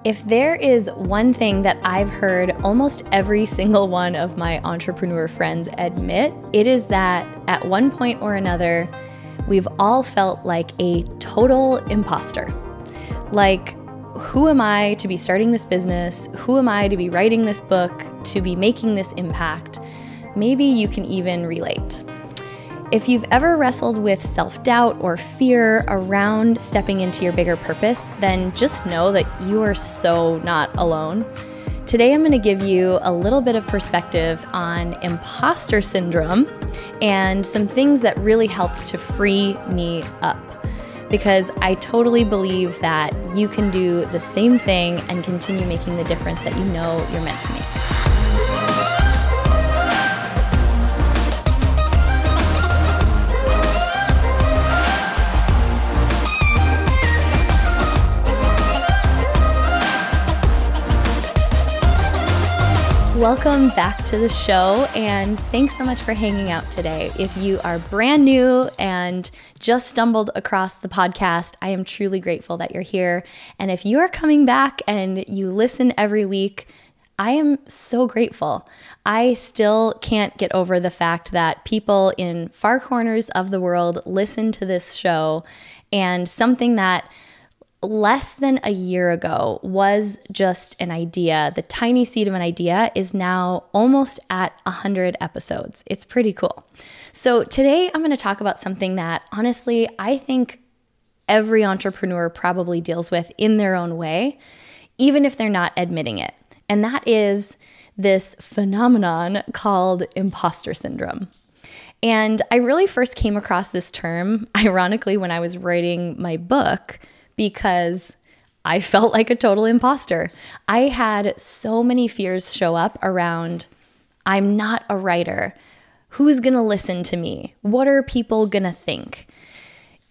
If there is one thing that I've heard almost every single one of my entrepreneur friends admit, it is that at one point or another, we've all felt like a total imposter. Like, who am I to be starting this business? Who am I to be writing this book, to be making this impact? Maybe you can even relate. If you've ever wrestled with self-doubt or fear around stepping into your bigger purpose, then just know that you are so not alone. Today, I'm going to give you a little bit of perspective on imposter syndrome and some things that really helped to free me up. Because I totally believe that you can do the same thing and continue making the difference that you know you're meant to make. Welcome back to the show, and thanks so much for hanging out today. If you are brand new and just stumbled across the podcast, I am truly grateful that you're here. And if you are coming back and you listen every week, I am so grateful. I still can't get over the fact that people in far corners of the world listen to this show, and something that less than a year ago was just an idea. The tiny seed of an idea is now almost at 100 episodes. It's pretty cool. So today I'm going to talk about something that honestly, I think every entrepreneur probably deals with in their own way, even if they're not admitting it. And that is this phenomenon called imposter syndrome. And I really first came across this term, ironically, when I was writing my book, because I felt like a total imposter. I had so many fears show up around, I'm not a writer. Who's gonna listen to me? What are people gonna think?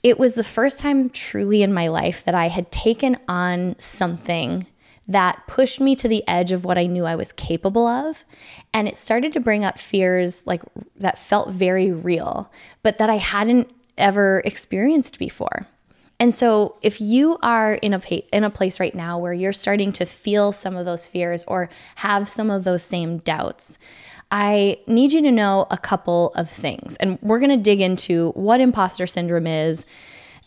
It was the first time truly in my life that I had taken on something that pushed me to the edge of what I knew I was capable of. And it started to bring up fears like that felt very real, but that I hadn't ever experienced before. And so if you are in a place right now where you're starting to feel some of those fears or have some of those same doubts, I need you to know a couple of things. And we're going to dig into what imposter syndrome is.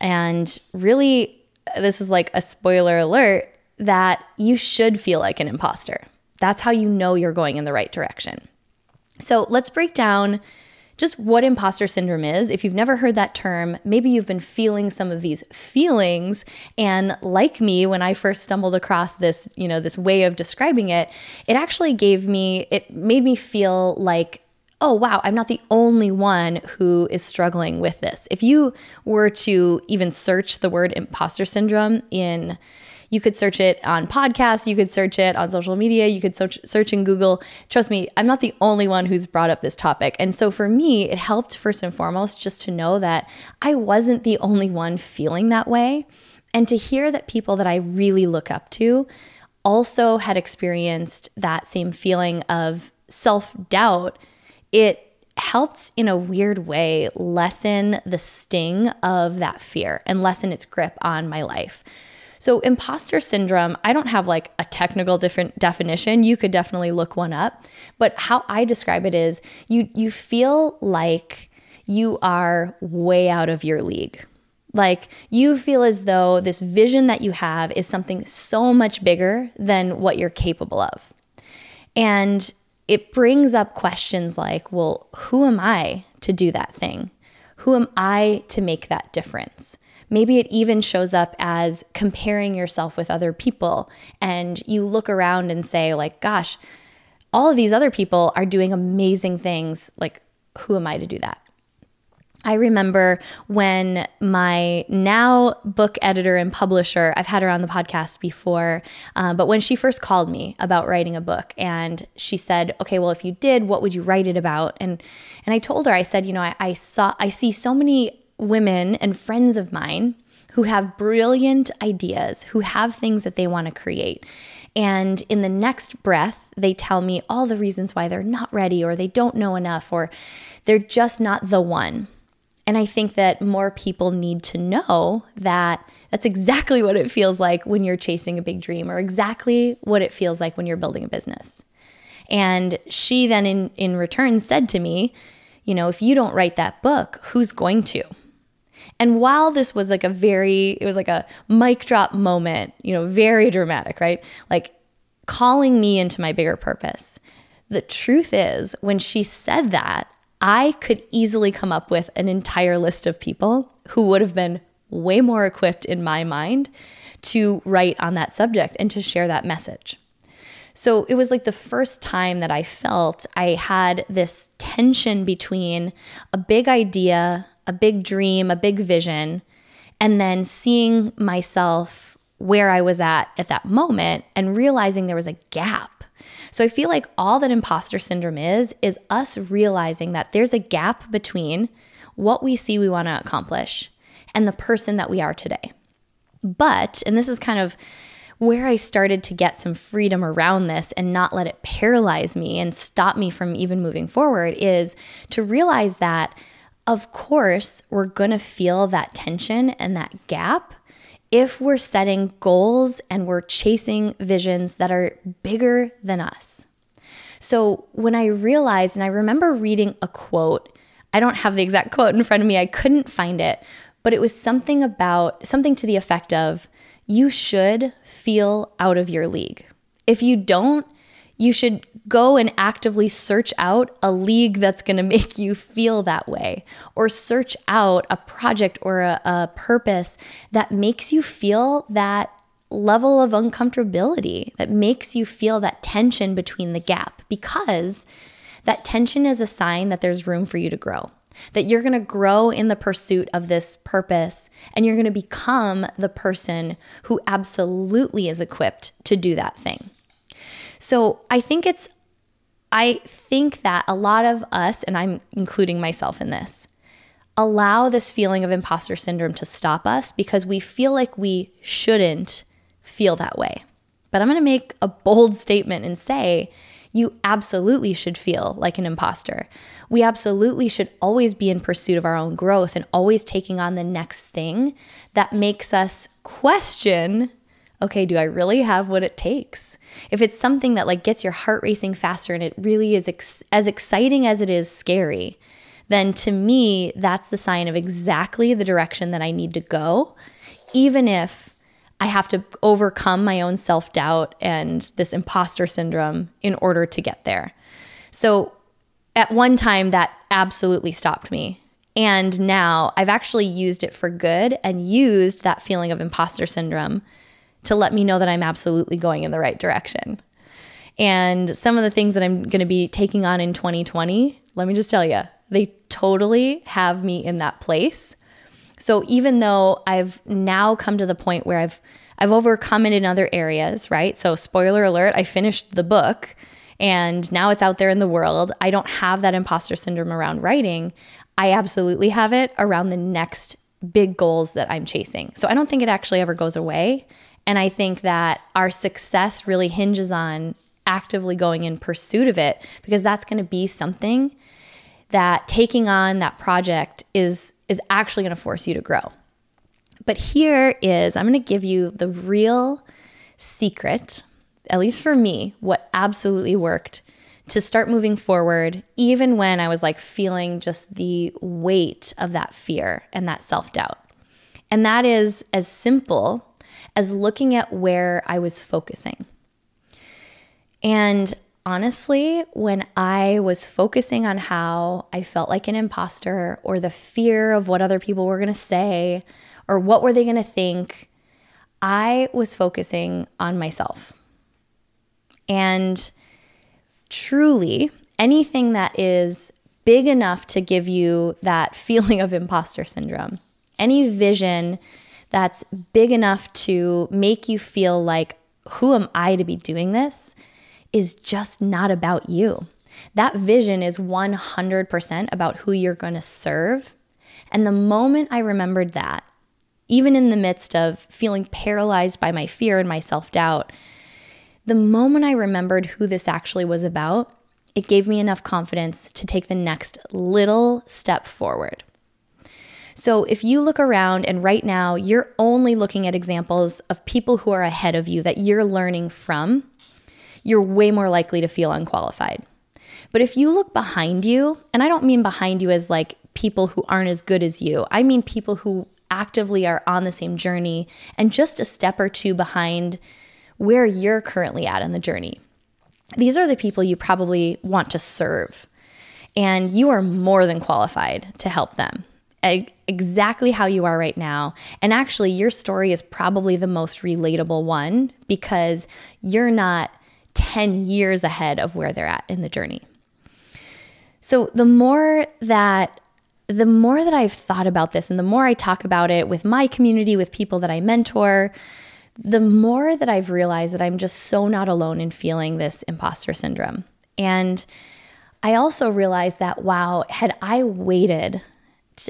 And really, this is like a spoiler alert that you should feel like an imposter. That's how you know you're going in the right direction. So let's break down just what imposter syndrome is. If you've never heard that term, maybe you've been feeling some of these feelings. And like me, when I first stumbled across this, this way of describing it, it made me feel like, oh, wow, I'm not the only one who is struggling with this. If you were to even search the word imposter syndrome you could search it on podcasts, you could search it on social media, you could search in Google. Trust me, I'm not the only one who's brought up this topic. And so for me, it helped first and foremost just to know that I wasn't the only one feeling that way. And to hear that people that I really look up to also had experienced that same feeling of self-doubt, it helped in a weird way lessen the sting of that fear and lessen its grip on my life. So imposter syndrome, I don't have like a technical different definition. You could definitely look one up. But how I describe it is you feel like you are way out of your league. Like you feel as though this vision that you have is something so much bigger than what you're capable of. And it brings up questions like, well, who am I to do that thing? Who am I to make that difference? Maybe it even shows up as comparing yourself with other people, and you look around and say like, gosh, all of these other people are doing amazing things. Like, who am I to do that? I remember when my now book editor and publisher, I've had her on the podcast before, but when she first called me about writing a book, and she said, okay, well, if you did, what would you write it about? And I told her, I said, I see so many women and friends of mine who have brilliant ideas, who have things that they want to create. And in the next breath, they tell me all the reasons why they're not ready, or they don't know enough, or they're just not the one. And I think that more people need to know that That's exactly what it feels like when you're chasing a big dream, or exactly what it feels like when you're building a business. And she then in return said to me, if you don't write that book, who's going to? And while this was like it was like a mic drop moment, very dramatic, right? Like calling me into my bigger purpose. The truth is, when she said that, I could easily come up with an entire list of people who would have been way more equipped in my mind to write on that subject and to share that message. So it was like the first time that I felt I had this tension between a big idea, a big dream, a big vision, and then seeing myself where I was at that moment and realizing there was a gap. So I feel like all that imposter syndrome is us realizing that there's a gap between what we see we want to accomplish and the person that we are today. But, and this is kind of where I started to get some freedom around this and not let it paralyze me and stop me from even moving forward, is to realize that, of course, we're going to feel that tension and that gap if we're setting goals and we're chasing visions that are bigger than us. So when I realized, and I remember reading a quote, I don't have the exact quote in front of me, I couldn't find it, but it was something to the effect of, you should feel out of your league. If you don't, you should go and actively search out a league that's going to make you feel that way, or search out a project or a purpose that makes you feel that level of uncomfortability, that makes you feel that tension between the gap, because that tension is a sign that there's room for you to grow, that you're going to grow in the pursuit of this purpose, and you're going to become the person who absolutely is equipped to do that thing. So I think that a lot of us, and I'm including myself in this, allow this feeling of imposter syndrome to stop us because we feel like we shouldn't feel that way. But I'm going to make a bold statement and say, you absolutely should feel like an imposter. We absolutely should always be in pursuit of our own growth and always taking on the next thing that makes us question, okay, do I really have what it takes? If it's something that like gets your heart racing faster and it really is as exciting as it is scary, then to me, that's the sign of exactly the direction that I need to go, even if I have to overcome my own self-doubt and this imposter syndrome in order to get there. So at one time, that absolutely stopped me. And now I've actually used it for good and used that feeling of imposter syndrome to let me know that I'm absolutely going in the right direction. And some of the things that I'm going to be taking on in 2020, let me just tell you, they totally have me in that place. So even though I've now come to the point where I've overcome it in other areas, right? So spoiler alert, I finished the book and now it's out there in the world. I don't have that imposter syndrome around writing. I absolutely have it around the next big goals that I'm chasing. So I don't think it actually ever goes away. And I think that our success really hinges on actively going in pursuit of it, because that's going to be something that taking on that project is actually going to force you to grow. But here is, I'm going to give you the real secret, at least for me, what absolutely worked to start moving forward, even when I was like feeling just the weight of that fear and that self-doubt. And that is as simple as looking at where I was focusing. And honestly, when I was focusing on how I felt like an imposter, or the fear of what other people were going to say, or what were they going to think, I was focusing on myself. And truly, anything that is big enough to give you that feeling of imposter syndrome, any vision that's big enough to make you feel like, who am I to be doing this, is just not about you. That vision is 100% about who you're going to serve. And the moment I remembered that, even in the midst of feeling paralyzed by my fear and my self-doubt, the moment I remembered who this actually was about, it gave me enough confidence to take the next little step forward. So if you look around and right now you're only looking at examples of people who are ahead of you that you're learning from, you're way more likely to feel unqualified. But if you look behind you, and I don't mean behind you as like people who aren't as good as you, I mean people who actively are on the same journey and just a step or two behind where you're currently at in the journey. These are the people you probably want to serve, and you are more than qualified to help them exactly how you are right now. And actually, your story is probably the most relatable one because you're not 10 years ahead of where they're at in the journey. So the more that I've thought about this and the more I talk about it with my community, with people that I mentor, the more that I've realized that I'm just so not alone in feeling this imposter syndrome. And I also realized that, wow, had I waited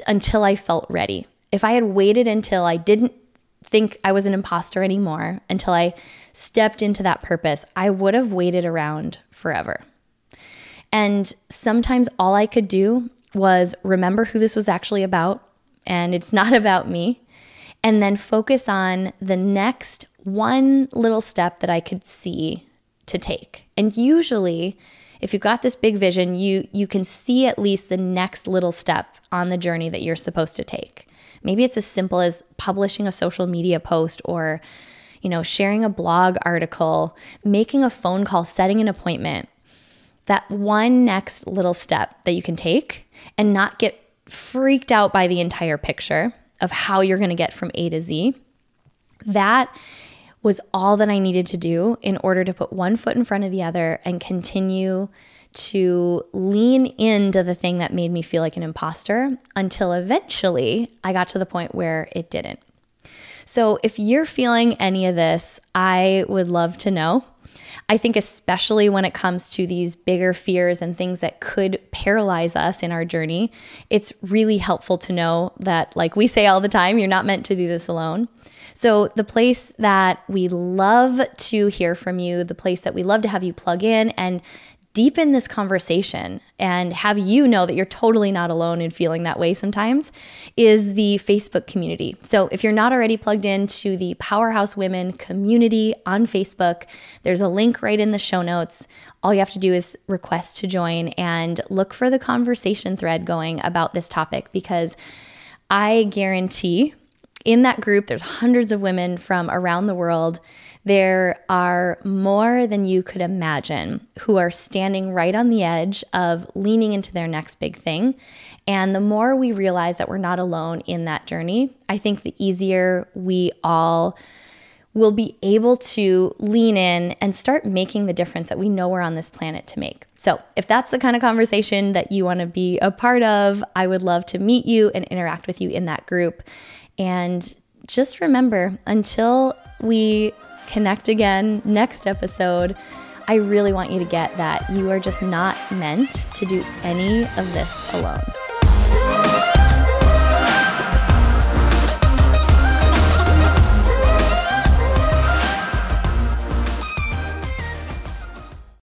until I felt ready, if I had waited until I didn't think I was an imposter anymore, until I stepped into that purpose, I would have waited around forever. And sometimes all I could do was remember who this was actually about, and it's not about me, and then focus on the next one little step that I could see to take. And usually, if you've got this big vision, you can see at least the next little step on the journey that you're supposed to take. Maybe it's as simple as publishing a social media post or, sharing a blog article, making a phone call, setting an appointment. That one next little step that you can take and not get freaked out by the entire picture of how you're going to get from A to Z. That was all that I needed to do in order to put one foot in front of the other and continue to lean into the thing that made me feel like an imposter until eventually I got to the point where it didn't. So if you're feeling any of this, I would love to know. I think especially when it comes to these bigger fears and things that could paralyze us in our journey, it's really helpful to know that, like we say all the time, you're not meant to do this alone. So the place that we love to hear from you, the place that we love to have you plug in and deepen this conversation and have you know that you're totally not alone in feeling that way sometimes, is the Facebook community. So if you're not already plugged into the Powerhouse Women community on Facebook, there's a link right in the show notes. All you have to do is request to join and look for the conversation thread going about this topic, because I guarantee in that group, there's hundreds of women from around the world. There are more than you could imagine who are standing right on the edge of leaning into their next big thing. And the more we realize that we're not alone in that journey, I think the easier we all will be able to lean in and start making the difference that we know we're on this planet to make. So if that's the kind of conversation that you want to be a part of, I would love to meet you and interact with you in that group. And just remember, until we connect again next episode, I really want you to get that you are just not meant to do any of this alone.